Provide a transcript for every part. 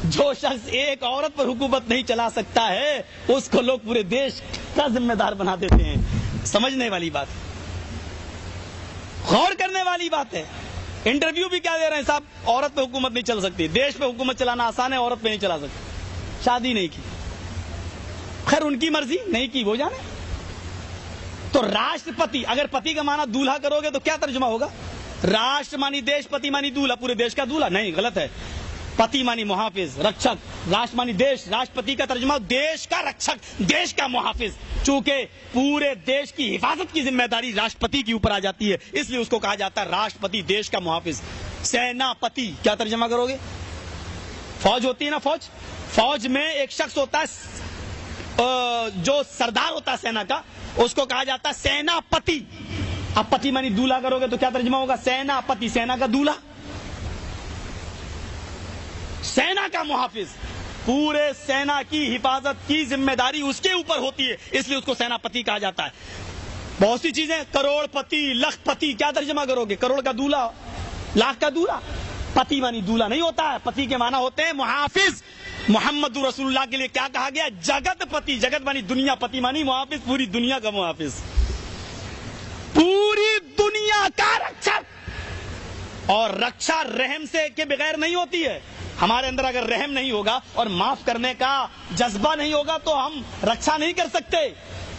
جو شخص ایک عورت پر حکومت نہیں چلا سکتا ہے اس کو لوگ پورے دیش کا ذمہ دار بنا دیتے ہیں. سمجھنے والی بات، غور کرنے والی بات ہے. انٹرویو بھی کیا دے رہے ہیں صاحب؟ عورت پہ حکومت نہیں چل سکتی. دیش پہ حکومت چلانا آسان ہے، عورت پہ نہیں چلا سکتی. شادی نہیں کی، خیر ان کی مرضی، نہیں کی وہ جانے. تو راشٹرپتی، اگر پتی کا معنی دولہا کرو گے تو کیا ترجمہ ہوگا؟ راشٹر مانی دیش، پتی مانی دولہا، پورے دیش کا دولہا نہیں، غلط ہے. پتی مانی محافظ، رکشک. راشٹر مانی دیش، راشٹرپتی کا ترجمہ دیش کا رکشک، دیش کا محافظ. چونکہ پورے دیش کی حفاظت کی ذمہ داری راشٹرپتی کے اوپر آ جاتی ہے، اس لیے اس کو کہا جاتا ہے راشٹرپتی، دیش کا محافظ. سینا پتی کیا ترجمہ کرو گے؟ فوج ہوتی ہے نا، فوج. فوج میں ایک شخص ہوتا ہے جو سردار ہوتا ہے سینا کا، اس کو کہا جاتا ہے سینا پتی. اب پتی مانی دولہا کرو گے تو کیا ترجمہ ہوگا؟ سینا پتی، سینا کا دولہا، سینا کا محافظ. پورے سینا کی حفاظت کی ذمہ داری اس کے اوپر ہوتی ہے، اس لیے اس کو سینا پتی کہا جاتا ہے. بہت سی چیزیں، کروڑ پتی، لکھ پتی، کیا ترجمہ کرو گے؟ کروڑ کا دولہا، لاکھ کا دولہا. پتی مانی دولہا نہیں ہوتا ہے، پتی کے معنی ہوتے ہیں محافظ. محمد رسول اللہ کے لیے کیا کہا گیا؟ جگت پتی. جگت مانی دنیا، پتی مانی محافظ، پوری دنیا کا محافظ، پوری دنیا کا رکشک. اور رکشا رحم سے کے بغیر نہیں ہوتی ہے. ہمارے اندر اگر رحم نہیں ہوگا اور معاف کرنے کا جذبہ نہیں ہوگا تو ہم رکشا نہیں کر سکتے.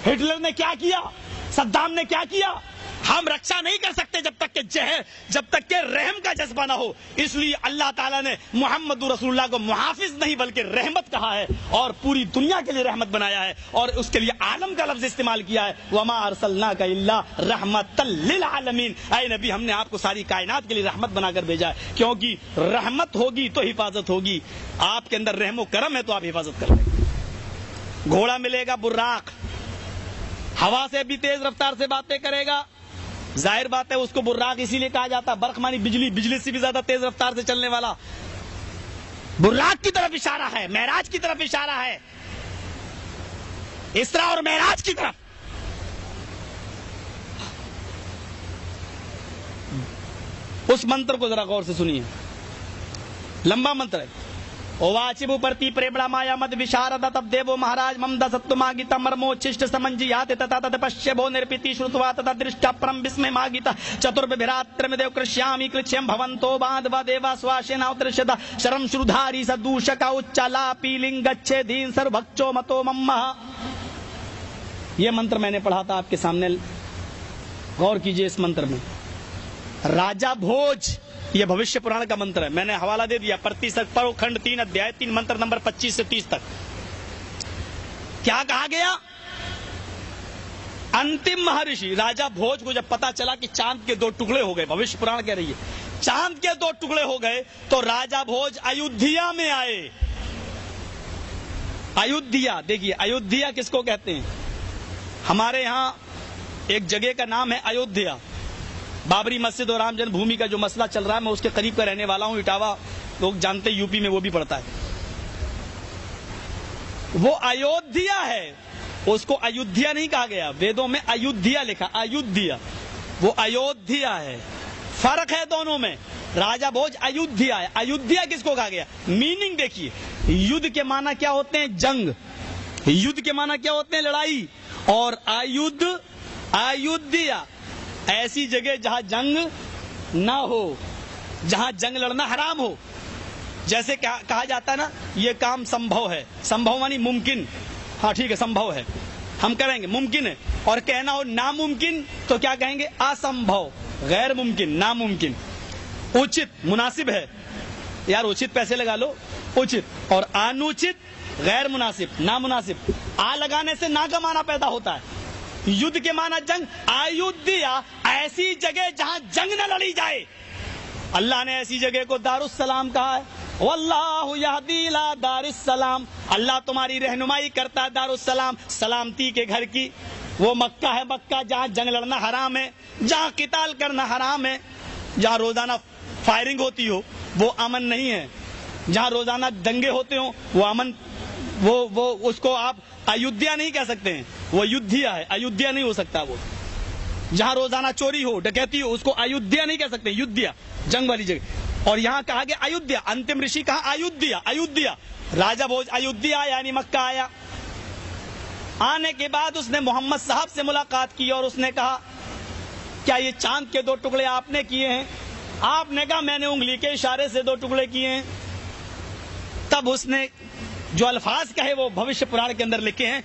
ہٹلر نے کیا کیا، صدام نے کیا کیا، ہم رکشا نہیں کر سکتے جب تک کہ رحم کا جذبہ نہ ہو. اس لیے اللہ تعالیٰ نے محمد رسول اللہ کو محافظ نہیں بلکہ رحمت کہا ہے، اور پوری دنیا کے لیے رحمت بنایا ہے، اور اس کے لیے عالم کا لفظ استعمال کیا ہے. وما ارسلناک الا رحمتا للعالمین. اے نبی، ہم نے آپ کو ساری کائنات کے لیے رحمت بنا کر بھیجا ہے، کیونکہ رحمت ہوگی تو حفاظت ہوگی. آپ کے اندر رحم و کرم ہے تو آپ حفاظت کر لیں گے. گھوڑا ملے گا براق، ہوا سے بھی تیز رفتار سے باتیں کرے گا. ظاہر بات ہے اس کو براق اسی لیے کہا جاتا ہے، برق مانی بجلی، بجلی سے بھی زیادہ تیز رفتار سے چلنے والا. براق کی طرف اشارہ ہے، معراج کی طرف اشارہ ہے، اسرا اور معراج کی طرف. اس منتر کو ذرا غور سے سنیے، لمبا منتر ہے. واچبو پرتی پریبڑا مایا مد وشارد تب دیو مہاراج مم دستو ماگیتا مرمو چشٹ سمنجیات تتا تت پشیبو نرپیتی شرطوا تتا درشٹا پرم بسم ماگیتا چتربھراترم دیو کرشیامی کرشیم بھونتو باندھوا دیوا سواشینا اترشدا شرم شرودھاری سدوشکا اچالا پیلنگ گچھے دین سر بھکچو متو ممہ. یہ منتر میں نے پڑھا تھا آپ کے سامنے، غور کیجئے اس منتر میں. راجا بھوج، یہ بھوشیہ پران کا منتر ہے، میں نے حوالہ دے دیا. پرتیست پڑھو، کھنڈ 3 ادھیائے 3 منتر نمبر 25 سے 30 تک. کیا کہا گیا؟ انتم مہارشی راجا بھوج کو جب پتا چلا کہ چاند کے 2 ٹکڑے ہو گئے، بھوشیہ پران کہہ رہی ہے چاند کے 2 ٹکڑے ہو گئے، تو راجا بھوج ایودھیا میں آئے. ایودھیا، دیکھیے ایودھیا کس کو کہتے ہیں؟ ہمارے یہاں ایک جگہ کا نام ہے ایودھیا. بابری مسجد اور رام جنم بھومی کا جو مسئلہ چل رہا ہے، میں اس کے قریب کا رہنے والا ہوں. اٹاوا لوگ جانتے، یو پی میں وہ بھی پڑتا ہے. وہ ایودھیا ہے، اس کو ایودھیا نہیں کہا گیا، ویدوں میں ایودھیا لکھا، ایودھیا. وہ ایودھیا ہے، فرق ہے دونوں میں. راجا بھوج ایودھیا ہے. ایودھیا کس کو کہا گیا؟ میننگ دیکھیے، یدھ کے معنی کیا ہوتے ہیں؟ جنگ. یدھ کے معنی کیا ہوتے ہیں؟ لڑائی. اور ایودھیا ایسی جگہ جہاں جنگ نہ ہو، جہاں جنگ لڑنا حرام ہو. جیسے کہا جاتا ہے نا، یہ کام سمبھو ہے. سمبھو مانی ممکن، ہاں ٹھیک ہے سمبھو ہے، ہم کریں گے، ممکن ہے. اور کہنا ہو ناممکن تو کیا کہیں گے؟ اسمبھو، غیر ممکن، ناممکن. اچت مناسب ہے، یار اچت پیسے لگا لو، اچت. اور انوچت غیر مناسب، نامناسب. آ لگانے سے نا کا معنی پیدا ہوتا ہے. یدھ کے معنی جنگ. ایودھیا ایسی جگہ جہاں جنگ نہ لڑی جائے. اللہ نے ایسی جگہ کو دار السلام کہا ہے. واللہ یہدی الی دار السلام، اللہ تمہاری رہنمائی کرتا ہے دار السلام، سلامتی کے گھر کی. وہ مکہ ہے، مکہ جہاں جنگ لڑنا حرام ہے، جہاں قتال کرنا حرام ہے، جہاں روزانہ فائرنگ ہوتی ہو وہ امن نہیں ہے. جہاں روزانہ دنگے ہوتے ہوں وہ امن، وہ اس کو آپ ایودھیا نہیں کہہ سکتے ہیں، وہ یدھیا ہے، ایودھیا نہیں ہو سکتا. وہ جہاں روزانہ چوری ہو، ڈکیتی ہو، اس کو ایودھیا نہیں کہہ سکتے، یدھیا جنگ والی جگہ. اور یہاں کہا گیا ایودھیا، انتم رشی کہا ایودھیا، ایودھیا راجا بھوج ایودھیا یعنی مکہ آیا. آنے کے بعد اس نے محمد صاحب سے ملاقات کی اور اس نے کہا کیا یہ چاند کے 2 ٹکڑے آپ نے کیے ہیں؟ آپ نے کہا میں نے انگلی کے اشارے سے 2 ٹکڑے کیے ہیں. تب اس نے جو الفاظ کہے وہ بھوشیہ پران کے اندر لکھے ہیں.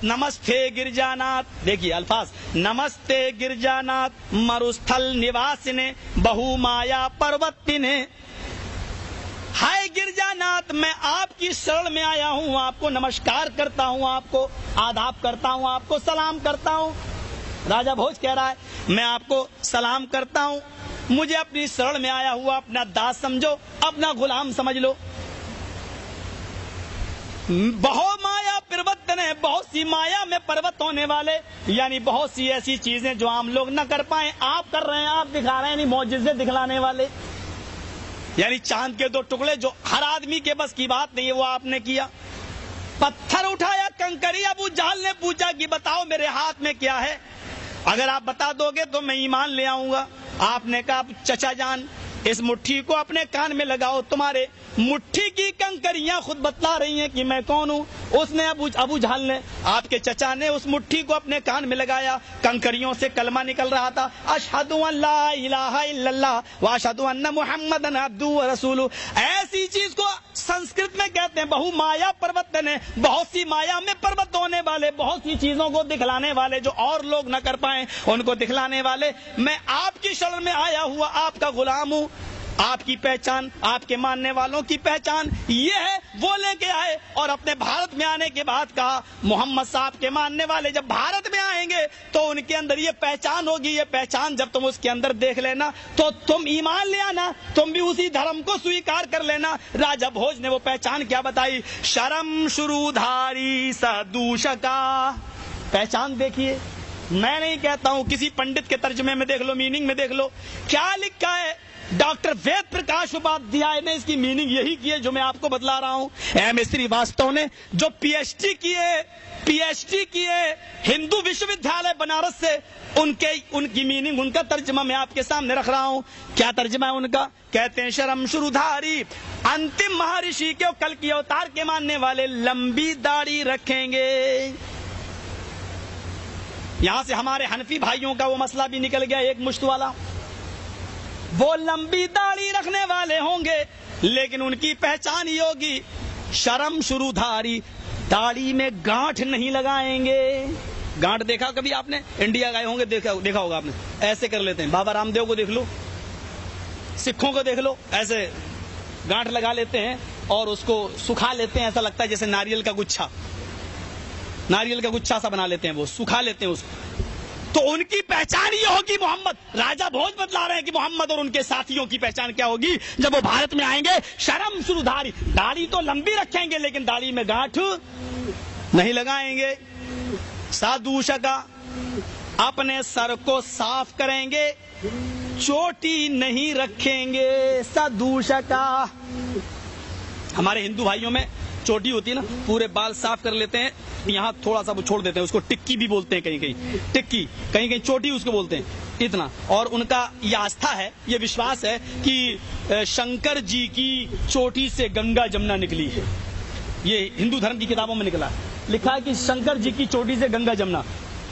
نمستے گرجانات، دیکھیے الفاظ، نمستے گرجانات مروستھل نواسنے بہو مایا پروتنے. ہائے گرجانات، میں آپ کی شرن میں آیا ہوں، آپ کو نمسکار کرتا ہوں، آپ کو آداب کرتا ہوں، آپ کو سلام کرتا ہوں. راجا بھوج کہہ رہا ہے میں آپ کو سلام کرتا ہوں، مجھے اپنی شرن میں آیا ہوا اپنا داس سمجھو، اپنا غلام سمجھ لو. بہو مایا پروتنے، بہت سی مایا میں پروت ہونے والے، یعنی بہت سی ایسی چیزیں جو عام لوگ نہ کر پائیں آپ کر رہے ہیں، آپ دکھا رہے ہیں، یعنی معجزے دکھلانے والے. یعنی چاند کے 2 ٹکڑے جو ہر آدمی کے بس کی بات نہیں ہے وہ آپ نے کیا. پتھر اٹھایا کنکری، ابو جہل نے پوچھا کہ بتاؤ میرے ہاتھ میں کیا ہے، اگر آپ بتا دو گے تو میں ایمان لے آؤں گا. آپ نے کہا چچا جان اس مٹھی کو اپنے کان میں لگاؤ، تمہارے مٹھی کی کنکریاں خود بتلا رہی ہیں کہ میں کون ہوں. اس نے ابو جہل نے، آپ کے چچا نے اس مٹھی کو اپنے کان میں لگایا، کنکریوں سے کلمہ نکل رہا تھا، اشہد ان لا الہ الا اللہ واشہد ان محمدن عبدہ ورسولہ. ایسی چیز کو سنسکرت میں کہتے ہیں بہو مایا پروتنے، بہت سی مایا میں پروت ہونے والے، بہت سی چیزوں کو دکھلانے والے جو اور لوگ نہ کر پائیں ان کو دکھلانے والے. میں آپ کی شرن میں آیا ہوا آپ کا غلام ہوں. آپ کی پہچان، آپ کے ماننے والوں کی پہچان یہ ہے. وہ لے کے آئے اور اپنے بھارت میں آنے کے بعد کہا محمد صاحب کے ماننے والے جب بھارت میں آئیں گے تو ان کے اندر یہ پہچان ہوگی، یہ پہچان جب تم اس کے اندر دیکھ لینا تو تم ایمان لے آنا، تم بھی اسی دھرم کو سویکار کر لینا. راجا بھوج نے وہ پہچان کیا بتائی، شرم شرودھاری سدوشکا. پہچان دیکھیے، میں نہیں کہتا ہوں، کسی پنڈت کے ترجمے میں دیکھ لو، میننگ میں دیکھ لو کیا لکھا ہے. ڈاکٹر وید پرکاش اپادھیائے نے اس کی میننگ یہی کی ہے جو میں آپ کو بتلا رہا ہوں. ایم سریواستو نے جو پی ایچ ڈی کیے ہندو وشو ودیالیہ بنارس سے، ان کی میننگ، ان کا ترجمہ میں آپ کے سامنے رکھ رہا ہوں. کیا ترجمہ ہے ان کا؟ کہتے ہیں شرم شرودھاری، انتم مہارشی کے کل کی اوتار کے ماننے والے لمبی داڑھی رکھیں گے. یہاں سے ہمارے حنفی بھائیوں کا وہ مسئلہ بھی نکل گیا ایک مشت والا. وہ لمبی داڑھی رکھنے والے ہوں گے لیکن ان کی پہچان یہ ہوگی شرم شرودھاری، داڑھی میں گانٹھ نہیں لگائیں گے. گانٹھ دیکھا کبھی آپ نے؟ انڈیا گئے ہوں گے دیکھا ہوگا آپ نے، ایسے کر لیتے ہیں. بابا رام دیو کو دیکھ لو، سکھوں کو دیکھ لو، ایسے گانٹھ لگا لیتے ہیں اور اس کو سکھا لیتے ہیں، ایسا لگتا ہے جیسے ناریل کا گچھا سا بنا لیتے ہیں، وہ سکھا لیتے ہیں اس کو. تو ان کی پہچان یہ ہوگی محمد. راجا بھوج بتلا رہے ہیں کہ محمد اور ان کے ساتھیوں کی پہچان کیا ہوگی جب وہ بھارت میں آئیں گے. شرم شرودھاری، داڑھی تو لمبی رکھیں گے لیکن داڑھی میں گانٹھ نہیں لگائیں گے. سادوشکا، اپنے سر کو صاف کریں گے، چوٹی نہیں رکھیں گے. سادوشکا، ہمارے ہندو بھائیوں میں چوٹی ہوتی ہے نا، پورے بال صاف کر لیتے ہیں، یہاں تھوڑا سا وہ چھوڑ دیتے ہیں، اس کو ٹکی بھی بولتے ہیں، کہیں ٹکی، کہیں چوٹی اس کو بولتے ہیں اتنا. اور ان کا یہ آستھا ہے، یہ وشواس ہے کہ شنکر جی کی چوٹی سے گنگا جمنا نکلی ہے. یہ ہندو دھرم کی کتابوں میں نکلا ہے، لکھا ہے کہ شنکر جی کی چوٹی سے گنگا جمنا.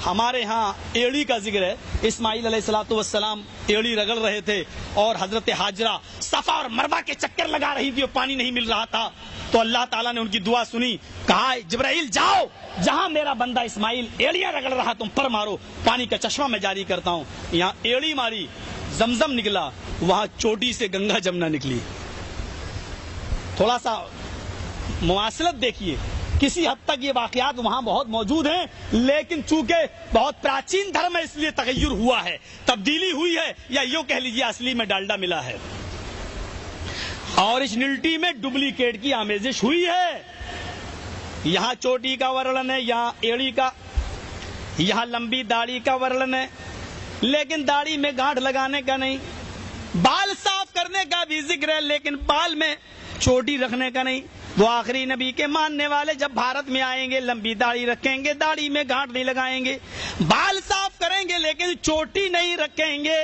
ہمارے ہاں ایڑی کا ذکر ہے، اسماعیل علیہ الصلوۃ والسلام ایڑی رگڑ رہے تھے اور حضرت ہاجرہ صفا اور مروہ کے چکر لگا رہی تھی اور پانی نہیں مل رہا تھا. تو اللہ تعالیٰ نے ان کی دعا سنی، کہا جبرائیل جاؤ جہاں میرا بندہ اسماعیل ایڑیاں رگڑ رہا تم پر مارو، پانی کا چشمہ میں جاری کرتا ہوں. یہاں ایڑی ماری، زمزم نکلا، وہاں چوٹی سے گنگا جمنا نکلی. تھوڑا سا مواصلت دیکھیے، کسی حد تک یہ واقعات وہاں بہت موجود ہیں لیکن چونکہ بہت پراچین دھرم ہے اس لیے تغیر ہوا ہے، تبدیلی ہوئی ہے، یا یوں کہہ لیجیے اصلی میں ڈالڈا ملا ہے، اوریجنلٹی میں ڈپلیکیٹ کی آمیزش ہوئی ہے. یہاں چوٹی کا ورلن ہے، یہاں ایڑی کا، یہاں لمبی داڑھی کا ورلن ہے لیکن داڑھی میں گانٹھ لگانے کا نہیں. بال صاف کرنے کا بھی ذکر ہے لیکن بال میں چوٹی رکھنے کا نہیں. وہ آخری نبی کے ماننے والے جب بھارت میں آئیں گے لمبی داڑھی رکھیں گے، داڑھی میں گانٹھ نہیں لگائیں گے، بال صاف کریں گے لیکن چوٹی نہیں رکھیں گے.